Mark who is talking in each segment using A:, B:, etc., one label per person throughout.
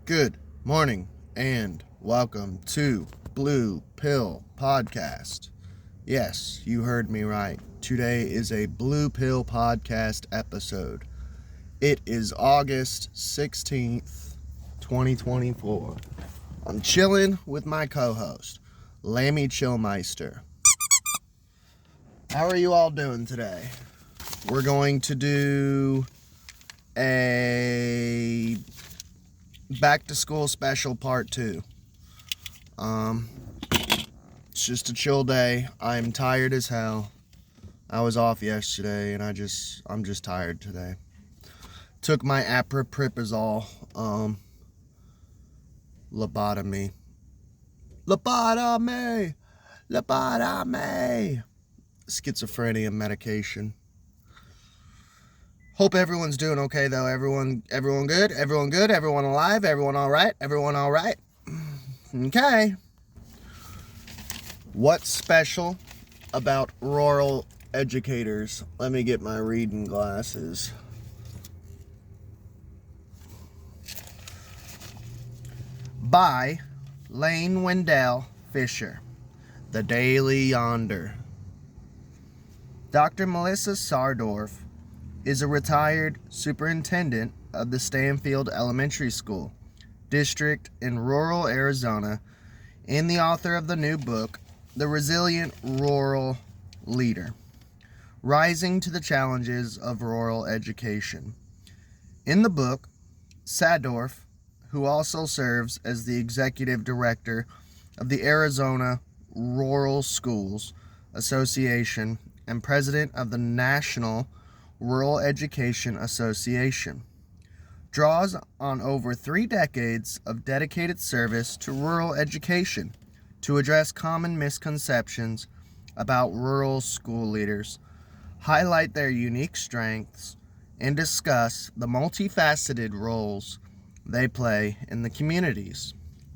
A: Good morning and welcome to Blue Pill Podcast. Yes, you heard me right. Today is a Blue Pill Podcast episode. It is August 16th, 2024. I'm chilling with my co-host, Lammy Chillmeister. How are you all doing today? We're going to do a back to school special part 2. It's just a chill day. I'm tired as hell. I was off yesterday and I'm just tired today. Took my apriprazole lobotomy. Schizophrenia medication. Hope everyone's doing okay though. Everyone good? Everyone good? Everyone alive? Everyone all right? Everyone all right? Okay. What's special about rural educators? Let me get my reading glasses. By Lane Wendell Fisher, The Daily Yonder. Dr. Melissa Sardorf is a retired superintendent of the Stanfield Elementary School district in rural Arizona and the author of the new book, The Resilient Rural Leader, Rising to the Challenges of Rural Education. In the book, Sardorf, who also serves as the executive director of the Arizona Rural Schools Association and president of the National Rural Education Association, draws on over 3 decades of dedicated service to rural education to address common misconceptions about rural school leaders, highlight their unique strengths, and discuss the multifaceted roles they play in the communities.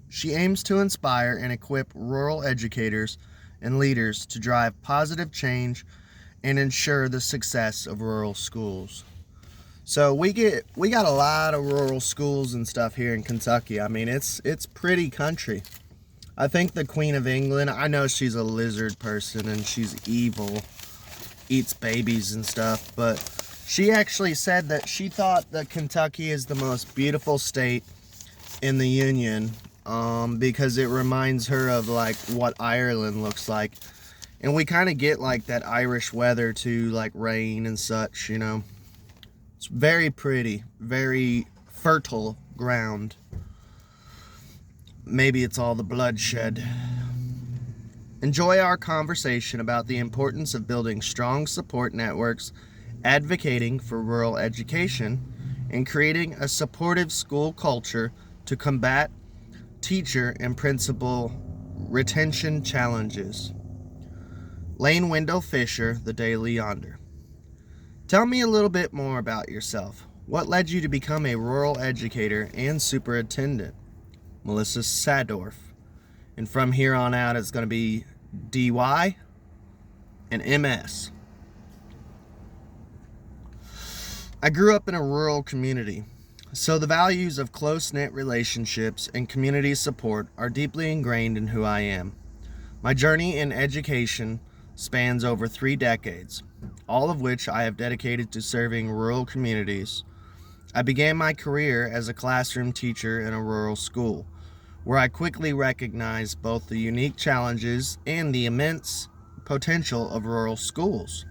A: She aims to inspire and equip rural educators and leaders to drive positive change and ensure the success of rural schools. So we got a lot of rural schools and stuff here in Kentucky. I mean, it's pretty country. I think the Queen of England, I know she's a lizard person and she's evil, eats babies and stuff, but she actually said that she thought that Kentucky is the most beautiful state in the Union because it reminds her of like what Ireland looks like. And we kind of get like that Irish weather too, like rain and such, you know. It's very pretty, very fertile ground. Maybe it's all the bloodshed. Enjoy our conversation about the importance of building strong support networks, advocating for rural education, and creating a supportive school culture to combat teacher and principal retention challenges. Lane Wendell Fisher, The Daily Yonder. Tell me a little bit more about yourself. What led you to become a rural educator and superintendent? Melissa Sardorf. And from here on out, it's going to be DY and MS. I grew up in a rural community, so the values of close-knit relationships and community support are deeply ingrained in who I am. My journey in education spans over 3 decades, all of which I have dedicated to serving rural communities. I began my career as a classroom teacher in a rural school, where I quickly recognized both the unique challenges and the immense potential of rural schools.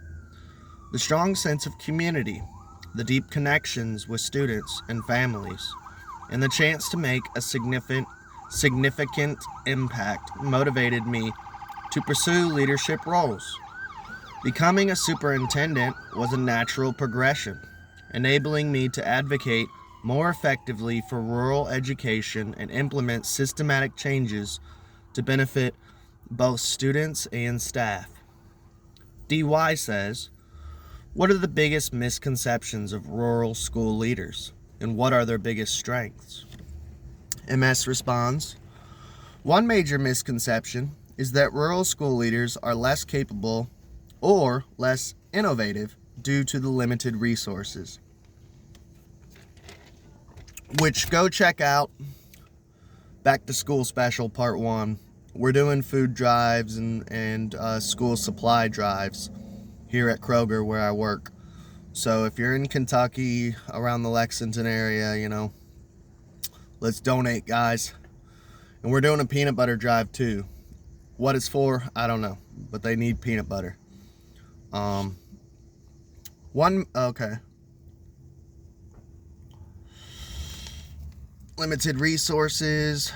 A: The strong sense of community, the deep connections with students and families, and the chance to make a significant impact motivated me to pursue leadership roles. Becoming a superintendent was a natural progression, enabling me to advocate more effectively for rural education and implement systematic changes to benefit both students and staff. DY says, what are the biggest misconceptions of rural school leaders, and what are their biggest strengths? MS responds, one major misconception is that rural school leaders are less capable or less innovative due to the limited resources. Which go check out Back to School Special Part 1. We're doing food drives and school supply drives here at Kroger where I work. So if you're in Kentucky, around the Lexington area, let's donate, guys. And we're doing a peanut butter drive too. What it's for, I don't know, but they need peanut butter. Okay. Limited resources.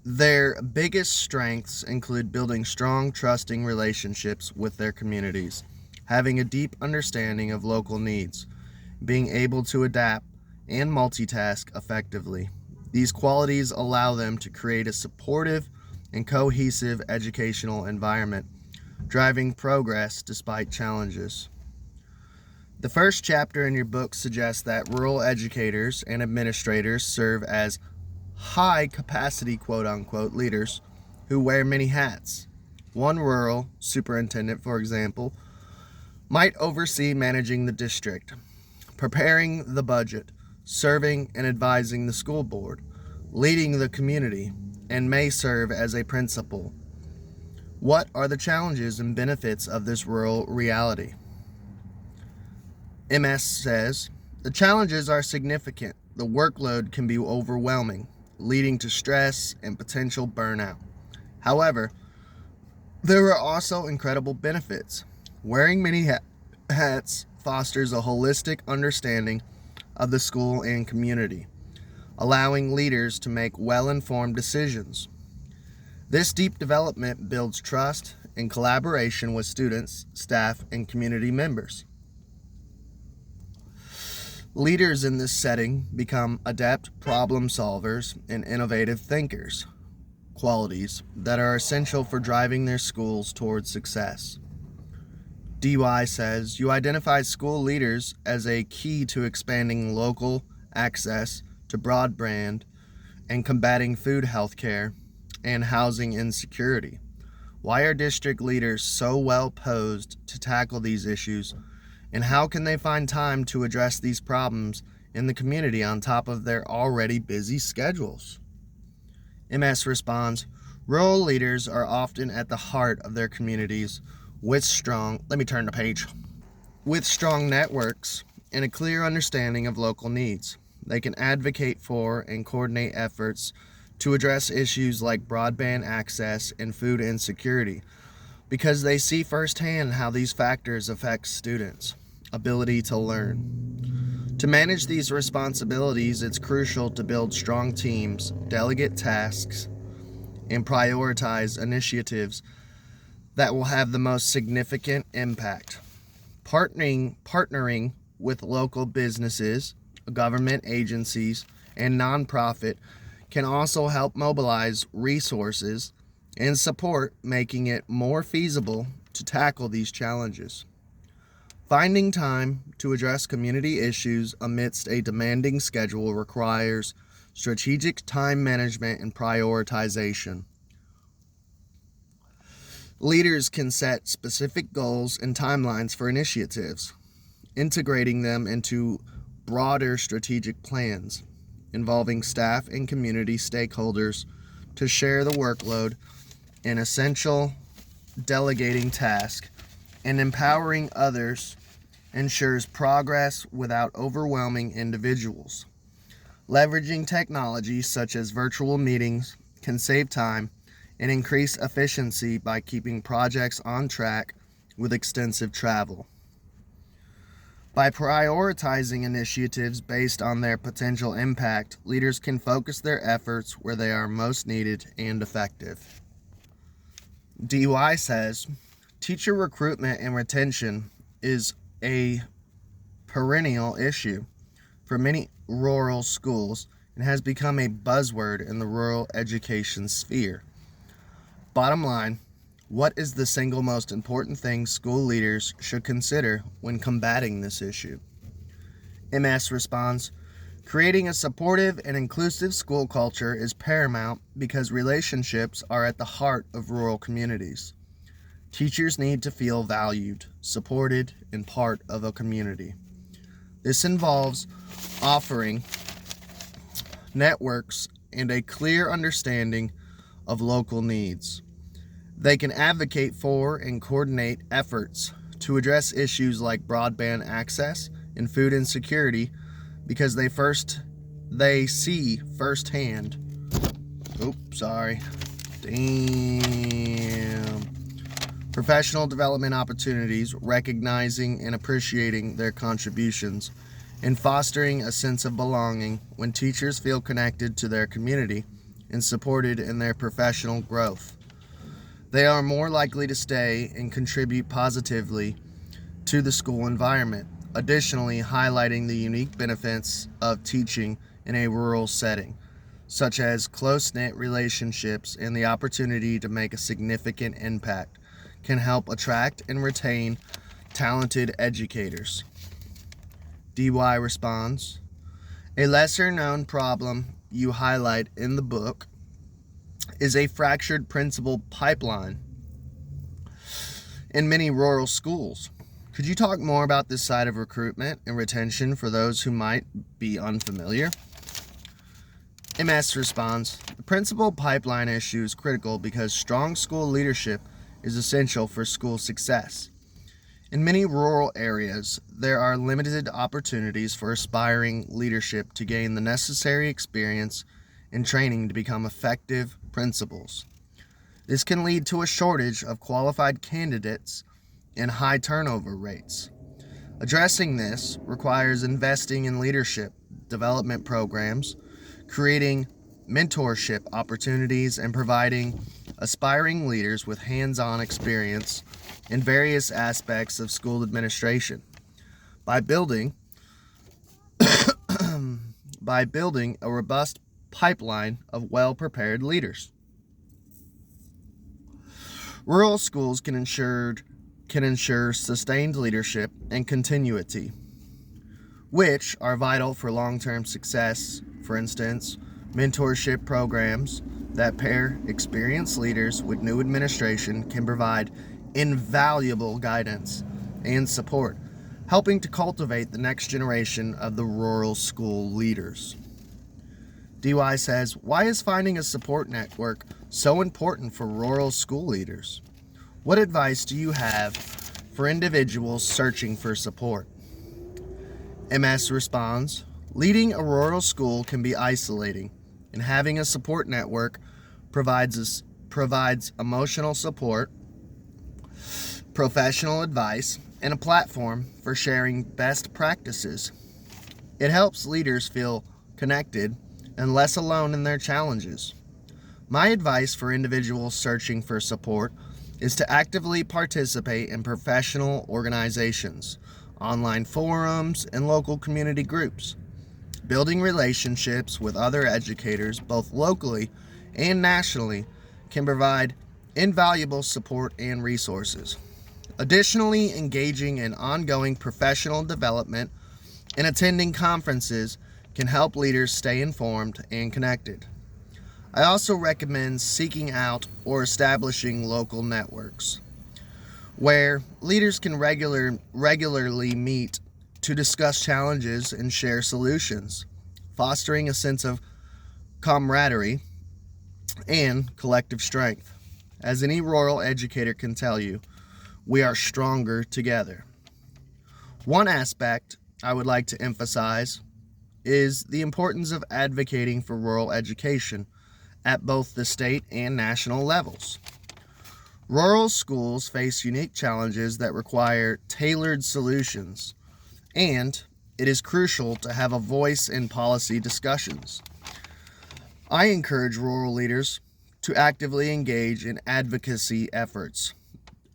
A: Their biggest strengths include building strong, trusting relationships with their communities, having a deep understanding of local needs, being able to adapt and multitask effectively. These qualities allow them to create a supportive and cohesive educational environment, driving progress despite challenges. The first chapter in your book suggests that rural educators and administrators serve as high-capacity, quote-unquote, leaders who wear many hats. One rural superintendent, for example, might oversee managing the district, preparing the budget, serving and advising the school board, leading the community, and may serve as a principal. What are the challenges and benefits of this rural reality? MS says, the challenges are significant. The workload can be overwhelming, leading to stress and potential burnout. However, there are also incredible benefits. Wearing many hats fosters a holistic understanding of the school and community, allowing leaders to make well-informed decisions. This deep development builds trust and collaboration with students, staff, and community members. Leaders in this setting become adept problem solvers and innovative thinkers, qualities that are essential for driving their schools towards success. DY says, you identify school leaders as a key to expanding local access to broadband and combating food healthcare and housing insecurity. Why are district leaders so well posed to tackle these issues, and how can they find time to address these problems in the community on top of their already busy schedules? MS responds, rural leaders are often at the heart of their communities with strong networks and a clear understanding of local needs. They can advocate for and coordinate efforts to address issues like broadband access and food insecurity because they see firsthand how these factors affect students' ability to learn. To manage these responsibilities, it's crucial to build strong teams, delegate tasks, and prioritize initiatives that will have the most significant impact. Partnering with local businesses, government agencies, and nonprofit can also help mobilize resources and support, making it more feasible to tackle these challenges. Finding time to address community issues amidst a demanding schedule requires strategic time management and prioritization. Leaders can set specific goals and timelines for initiatives, integrating them into broader strategic plans involving staff and community stakeholders to share the workload and essential delegating tasks and empowering others ensures progress without overwhelming individuals. Leveraging technology such as virtual meetings can save time and increase efficiency by keeping projects on track with extensive travel. By prioritizing initiatives based on their potential impact, leaders can focus their efforts where they are most needed and effective. DY says, teacher recruitment and retention is a perennial issue for many rural schools and has become a buzzword in the rural education sphere. Bottom line, what is the single most important thing school leaders should consider when combating this issue? MS responds, creating a supportive and inclusive school culture is paramount because relationships are at the heart of rural communities. Teachers need to feel valued, supported, and part of a community. This involves offering networks, and a clear understanding of local needs. They can advocate for and coordinate efforts to address issues like broadband access and food insecurity because they see firsthand. Professional development opportunities, recognizing and appreciating their contributions, and fostering a sense of belonging when teachers feel connected to their community and supported in their professional growth. They are more likely to stay and contribute positively to the school environment, additionally highlighting the unique benefits of teaching in a rural setting, such as close-knit relationships and the opportunity to make a significant impact, can help attract and retain talented educators. DY responds, a lesser-known problem you highlight in the book is a fractured principal pipeline in many rural schools. Could you talk more about this side of recruitment and retention for those who might be unfamiliar? MS responds, the principal pipeline issue is critical because strong school leadership is essential for school success. In many rural areas, there are limited opportunities for aspiring leadership to gain the necessary experience and training to become effective principals. This can lead to a shortage of qualified candidates and high turnover rates. Addressing this requires investing in leadership development programs, creating mentorship opportunities, and providing aspiring leaders with hands-on experience in various aspects of school administration. By building a robust pipeline of well-prepared leaders. Rural schools can ensure sustained leadership and continuity, which are vital for long-term success. For instance, mentorship programs that pair experienced leaders with new administration can provide invaluable guidance and support, helping to cultivate the next generation of the rural school leaders. DY says, why is finding a support network so important for rural school leaders? What advice do you have for individuals searching for support? MS responds, leading a rural school can be isolating, and having a support network provides emotional support, professional advice, and a platform for sharing best practices. It helps leaders feel connected and less alone in their challenges. My advice for individuals searching for support is to actively participate in professional organizations, online forums, and local community groups. Building relationships with other educators, both locally and nationally, can provide invaluable support and resources. Additionally, engaging in ongoing professional development and attending conferences can help leaders stay informed and connected. I also recommend seeking out or establishing local networks where leaders can regularly meet to discuss challenges and share solutions, fostering a sense of camaraderie and collective strength. As any rural educator can tell you, we are stronger together. One aspect I would like to emphasize is the importance of advocating for rural education at both the state and national levels. Rural schools face unique challenges that require tailored solutions, and it is crucial to have a voice in policy discussions. I encourage rural leaders to actively engage in advocacy efforts,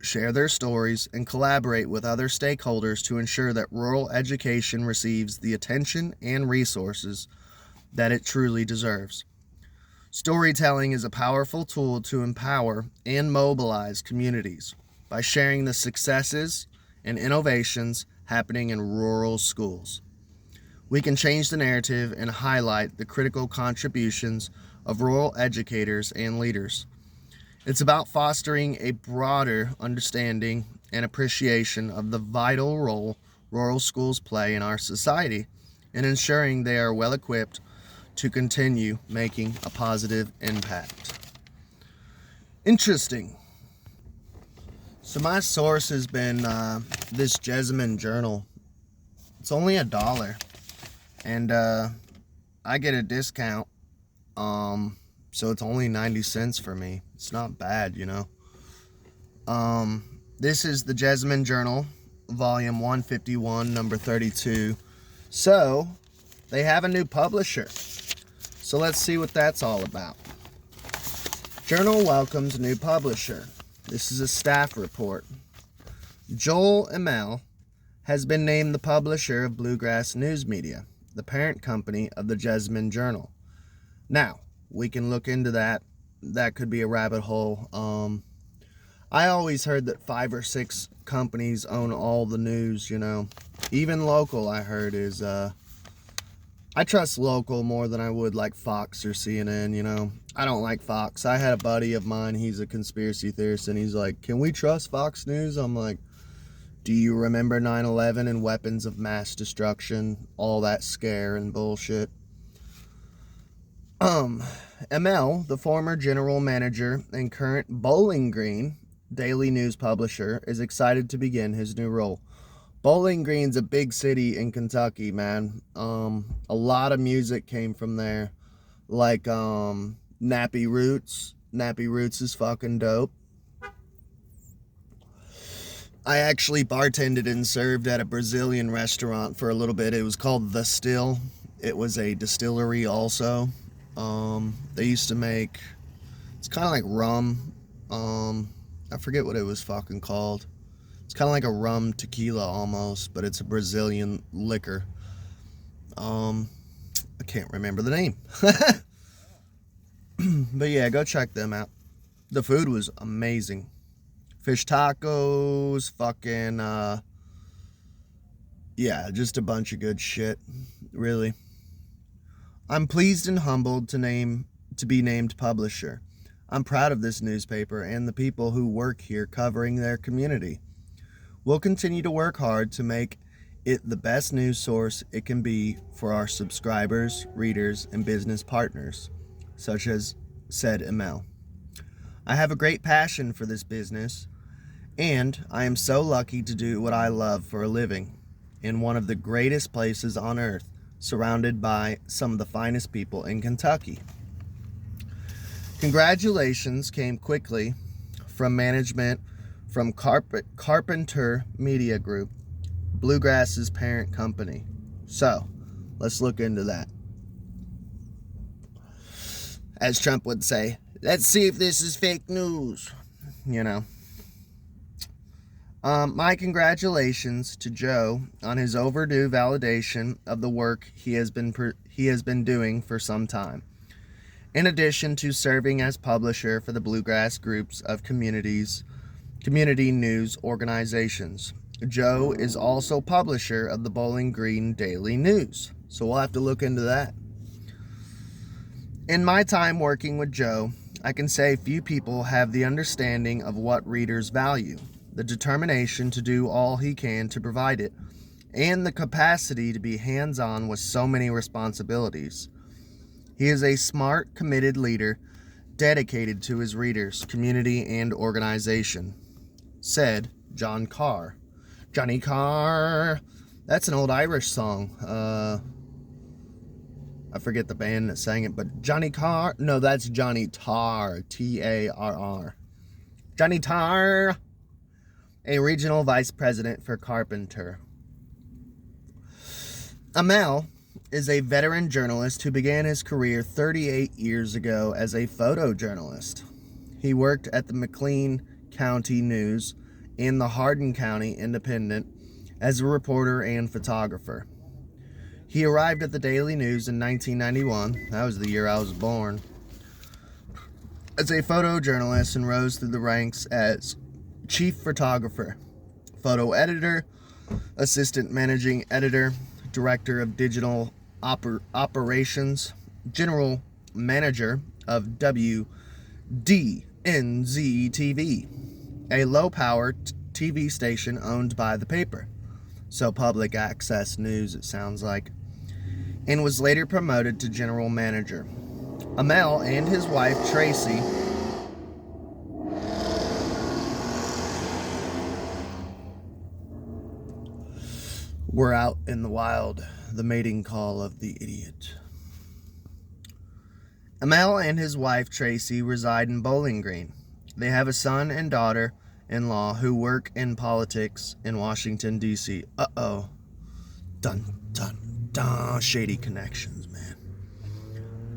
A: share their stories, and collaborate with other stakeholders to ensure that rural education receives the attention and resources that it truly deserves. Storytelling is a powerful tool to empower and mobilize communities by sharing the successes and innovations happening in rural schools. We can change the narrative and highlight the critical contributions of rural educators and leaders. It's about fostering a broader understanding and appreciation of the vital role rural schools play in our society and ensuring they are well equipped to continue making a positive impact. Interesting. So my source has been this Jessamine journal. It's only $1, and I get a discount, so it's only 90 cents for me. It's not bad, you know. This is the Jessamine Journal, volume 151, number 32. So they have a new publisher. So let's see what that's all about. Journal welcomes new publisher. This is a staff report. Joel Emel has been named the publisher of Bluegrass News Media, the parent company of the Jessamine Journal. Now, we can look into that. That could be a rabbit hole. I always heard that 5 or 6 companies own all the news, you know. Even local, I heard, is... I trust local more than I would like Fox or CNN, you know. I don't like Fox. I had a buddy of mine, he's a conspiracy theorist, and he's like, can we trust Fox News? I'm like, do you remember 9/11 and weapons of mass destruction? All that scare and bullshit. Emel, the former general manager and current Bowling Green daily news publisher, is excited to begin his new role. Bowling Green's a big city in Kentucky, man. A lot of music came from there. Like, Nappy Roots. Nappy Roots is fucking dope. I actually bartended and served at a Brazilian restaurant for a little bit. It was called The Still. It was a distillery also. They used to make, it's kind of like rum. I forget what it was fucking called. It's kind of like a rum tequila almost, but it's a Brazilian liquor. I can't remember the name. But yeah, go check them out. The food was amazing. Fish tacos, fucking, yeah, just a bunch of good shit, really. I'm pleased and humbled to be named publisher. I'm proud of this newspaper and the people who work here covering their community. We'll continue to work hard to make it the best news source it can be for our subscribers, readers, and business partners, such as said Emel. I have a great passion for this business, and I am so lucky to do what I love for a living in one of the greatest places on earth, surrounded by some of the finest people in Kentucky. Congratulations came quickly from management from Carpenter Media Group, Bluegrass's parent company. So, let's look into that. As Trump would say, let's see if this is fake news. You know. My congratulations to Joe on his overdue validation of the work he has been doing for some time. In addition to serving as publisher for the Bluegrass groups of community news organizations, Joe is also publisher of the Bowling Green Daily News. So we'll have to look into that. In my time working with Joe, I can say few people have the understanding of what readers value, the determination to do all he can to provide it, and the capacity to be hands-on with so many responsibilities. He is a smart, committed leader, dedicated to his readers, community, and organization, said John Carr. Johnny Carr. That's an old Irish song. I forget the band that sang it, but Johnny Carr. No, that's Johnny Tarr. Tarr. Johnny Tarr, a regional vice president for Carpenter. Emel is a veteran journalist who began his career 38 years ago as a photojournalist. He worked at the McLean County News and the Hardin County Independent as a reporter and photographer. He arrived at the Daily News in 1991, that was the year I was born, as a photojournalist and rose through the ranks as chief photographer, photo editor, assistant managing editor, director of digital operations, general manager of WDNZ-TV, a low-power TV station owned by the paper. So public access news, it sounds like. and was later promoted to general manager. Amel and his wife, Tracy, were out in the wild, the mating call of the idiot. Amel and his wife, Tracy, reside in Bowling Green. They have a son and daughter-in-law who work in politics in Washington, D.C. Uh-oh. Dun, dun, dun. Shady connections, man.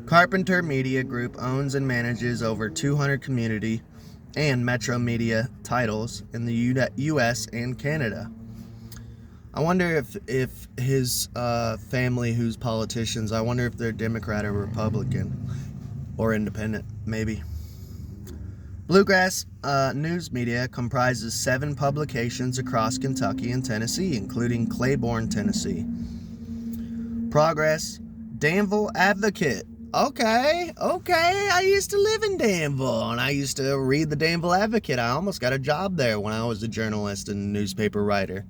A: Carpenter Media Group owns and manages over 200 community and metro media titles in the U.S. and Canada. I wonder if his family, who's politicians, I wonder if they're Democrat or Republican or independent, maybe. Bluegrass News Media comprises 7 publications across Kentucky and Tennessee, including Claiborne, Tennessee. Progress, Danville Advocate. Okay, I used to live in Danville, and I used to read the Danville Advocate. I almost got a job there when I was a journalist and newspaper writer.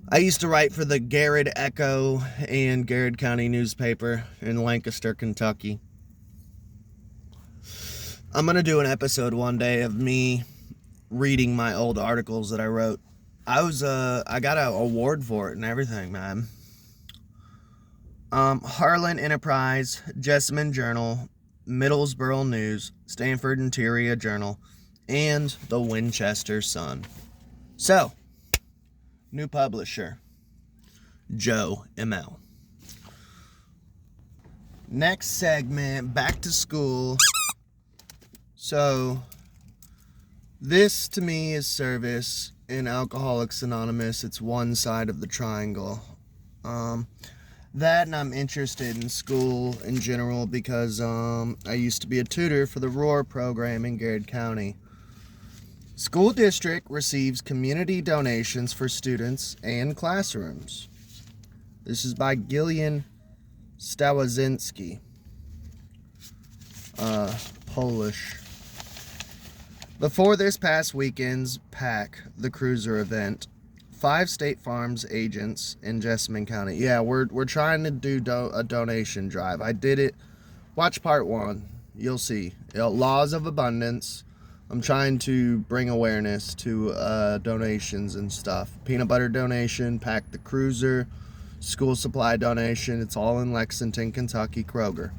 A: I used to write for the Garrett Echo and Garrett County newspaper in Lancaster, Kentucky. I'm going to do an episode one day of me reading my old articles that I wrote. I got an award for it and everything, man. Harlan Enterprise, Jessamine Journal, Middlesboro News, Stanford Interior Journal, and the Winchester Sun. So, new publisher, Joe ML. Next segment, back to school. So, this to me is service. In Alcoholics Anonymous, it's one side of the triangle. That, and I'm interested in school in general because I used to be a tutor for the ROAR program in Garrett County. School district receives community donations for students and classrooms. This is by Gillian Stawazinski, Polish. Before this past weekend's PAC, the cruiser event, 5 State Farm's agents in Jessamine County. Yeah, we're trying to do a donation drive. I did it. Watch part 1. You'll see. Laws of abundance. I'm trying to bring awareness to donations and stuff. Peanut butter donation, PAC the cruiser, school supply donation. It's all in Lexington, Kentucky, Kroger.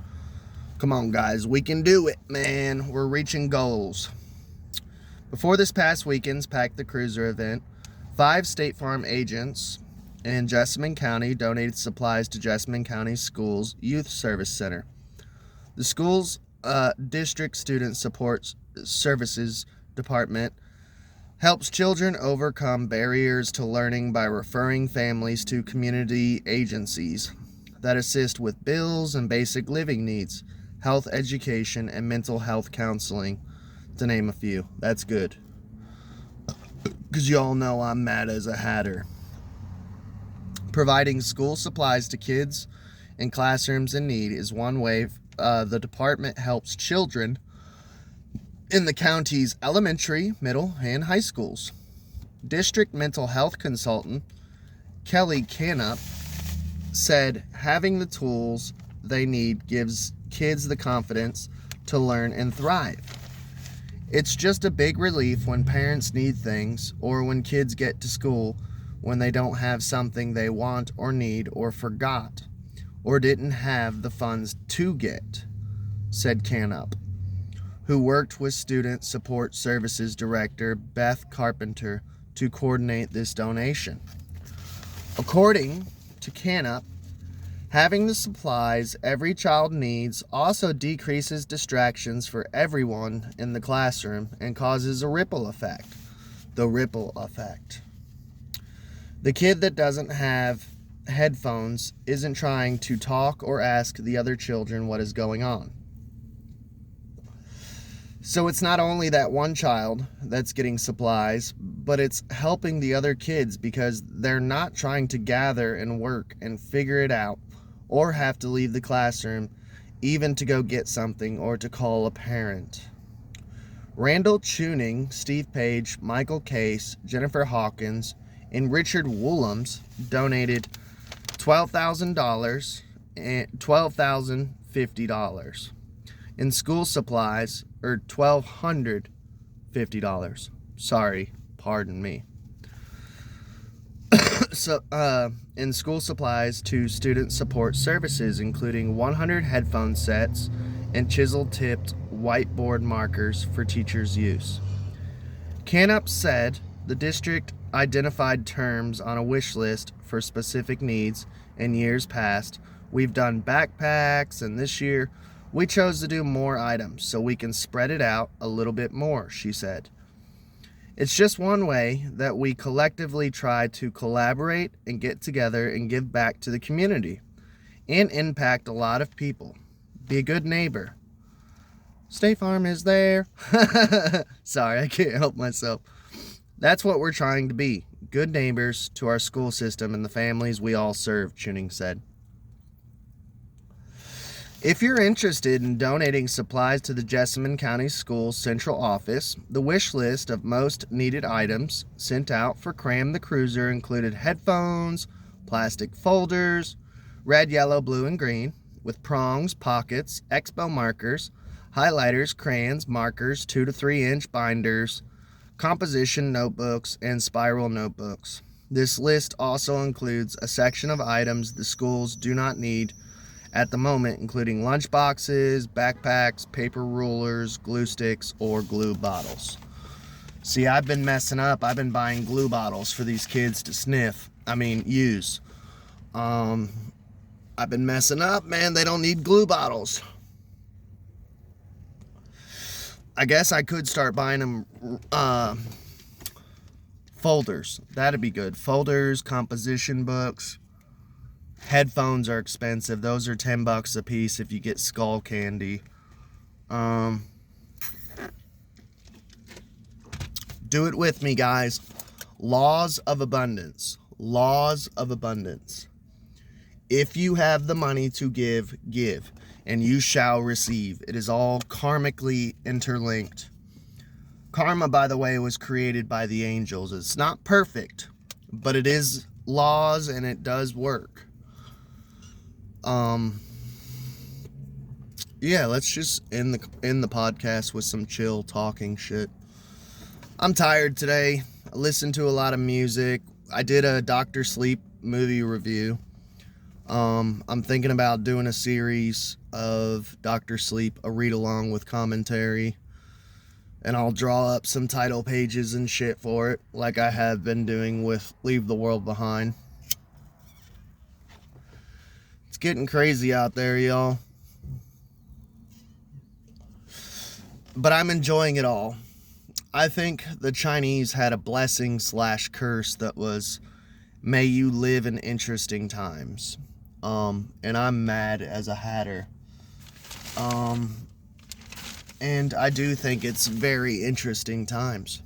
A: Come on, guys. We can do it, man. We're reaching goals. Before this past weekend's PAC the Cruiser event, 5 State Farm agents in Jessamine County donated supplies to Jessamine County Schools Youth Service Center. The school's district student support services department helps children overcome barriers to learning by referring families to community agencies that assist with bills and basic living needs, health education, and mental health counseling, to name a few. That's good. Because you all know I'm mad as a hatter. Providing school supplies to kids in classrooms in need is one way the department helps children in the county's elementary, middle, and high schools. District mental health consultant Kelly Canup said having the tools they need gives kids the confidence to learn and thrive. It's just a big relief when parents need things or when kids get to school when they don't have something they want or need or forgot or didn't have the funds to get, said Canup, who worked with Student Support Services Director Beth Carpenter to coordinate this donation. According to Canup, having the supplies every child needs also decreases distractions for everyone in the classroom and causes a ripple effect. The ripple effect. The kid that doesn't have headphones isn't trying to talk or ask the other children what is going on. So it's not only that one child that's getting supplies, but it's helping the other kids because they're not trying to gather and work and figure it out or have to leave the classroom even to go get something or to call a parent. Randall Tuning, Steve Page, Michael Case, Jennifer Hawkins, and Richard Woolams donated $12,000 and $12,050. In school supplies, or $1,250. Sorry, pardon me. So, in school supplies to student support services, including 100 headphone sets and chisel-tipped whiteboard markers for teachers' use. Canup said the district identified terms on a wish list for specific needs in years past. We've done backpacks, and this year we chose to do more items so we can spread it out a little bit more, she said. It's just one way that we collectively try to collaborate and get together and give back to the community and impact a lot of people. Be a good neighbor. State Farm is there. Sorry, I can't help myself. That's what we're trying to be. Good neighbors to our school system and the families we all serve, Chuning said. If you're interested in donating supplies to the Jessamine County Schools Central Office, the wish list of most needed items sent out for Cram the Cruiser included headphones, plastic folders, red, yellow, blue, and green, with prongs, pockets, expo markers, highlighters, crayons, markers, 2 to 3 inch binders, composition notebooks, and spiral notebooks. This list also includes a section of items the schools do not need at the moment, including lunch boxes, backpacks, paper rulers, glue sticks, or glue bottles. See, I've been messing up. I've been buying glue bottles for these kids to use. I've been messing up, man. They don't need glue bottles. I guess I could start buying them folders. That'd be good. Folders, composition books. Headphones are expensive. Those are $10 a piece if you get skull candy. Do it with me, guys. Laws of abundance. Laws of abundance. If you have the money to give, give, and you shall receive. It is all karmically interlinked. Karma, by the way, was created by the angels. It's not perfect, but it is laws and it does work. Yeah, let's just end the podcast with some chill talking shit. I'm tired today. I listened to a lot of music. I did a Dr. Sleep movie review. I'm thinking about doing a series of Dr. Sleep, a read-along with commentary. And I'll draw up some title pages and shit for it, like I have been doing with Leave the World Behind. It's getting crazy out there, y'all. But I'm enjoying it all. I think the Chinese had a blessing/curse that was, may you live in interesting times. And I'm mad as a hatter. And I do think it's very interesting times.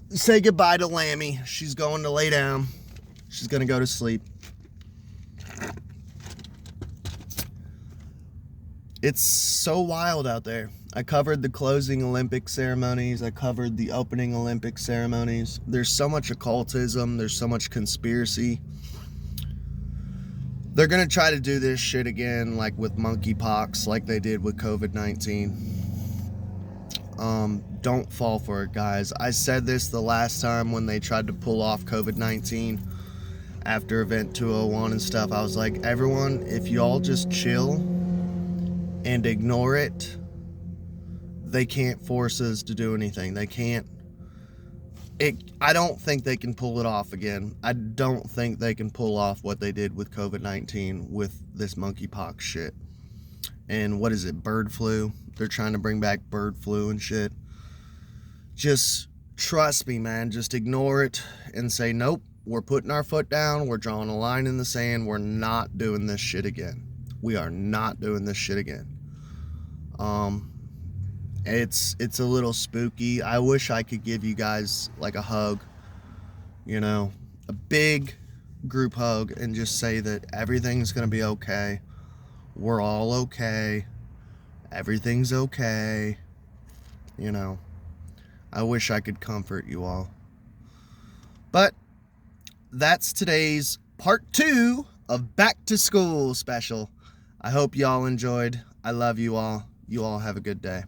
A: Say goodbye to Lammy. She's going to lay down. She's going to go to sleep. It's so wild out there. I covered the closing Olympic ceremonies. I covered the opening Olympic ceremonies. There's so much occultism. There's so much conspiracy. They're going to try to do this shit again, like with monkeypox, like they did with COVID-19. Don't fall for it, guys. I said this the last time when they tried to pull off COVID-19 after Event 201 and stuff. I was like, everyone, if y'all just chill and ignore it, they can't force us to do anything. They can't. I don't think they can pull it off again. I don't think they can pull off what they did with COVID-19 with this monkeypox shit. And what is it, bird flu? They're trying to bring back bird flu and shit. Just trust me, man. Just ignore it and say, nope, we're putting our foot down. We're drawing a line in the sand. We're not doing this shit again. We are not doing this shit again. It's a little spooky. I wish I could give you guys like a hug, a big group hug, and just say that everything's gonna be okay. We're all okay. Everything's okay. I wish I could comfort you all. But that's today's part 2 of Back to School special. I hope y'all enjoyed. I love you all. You all have a good day.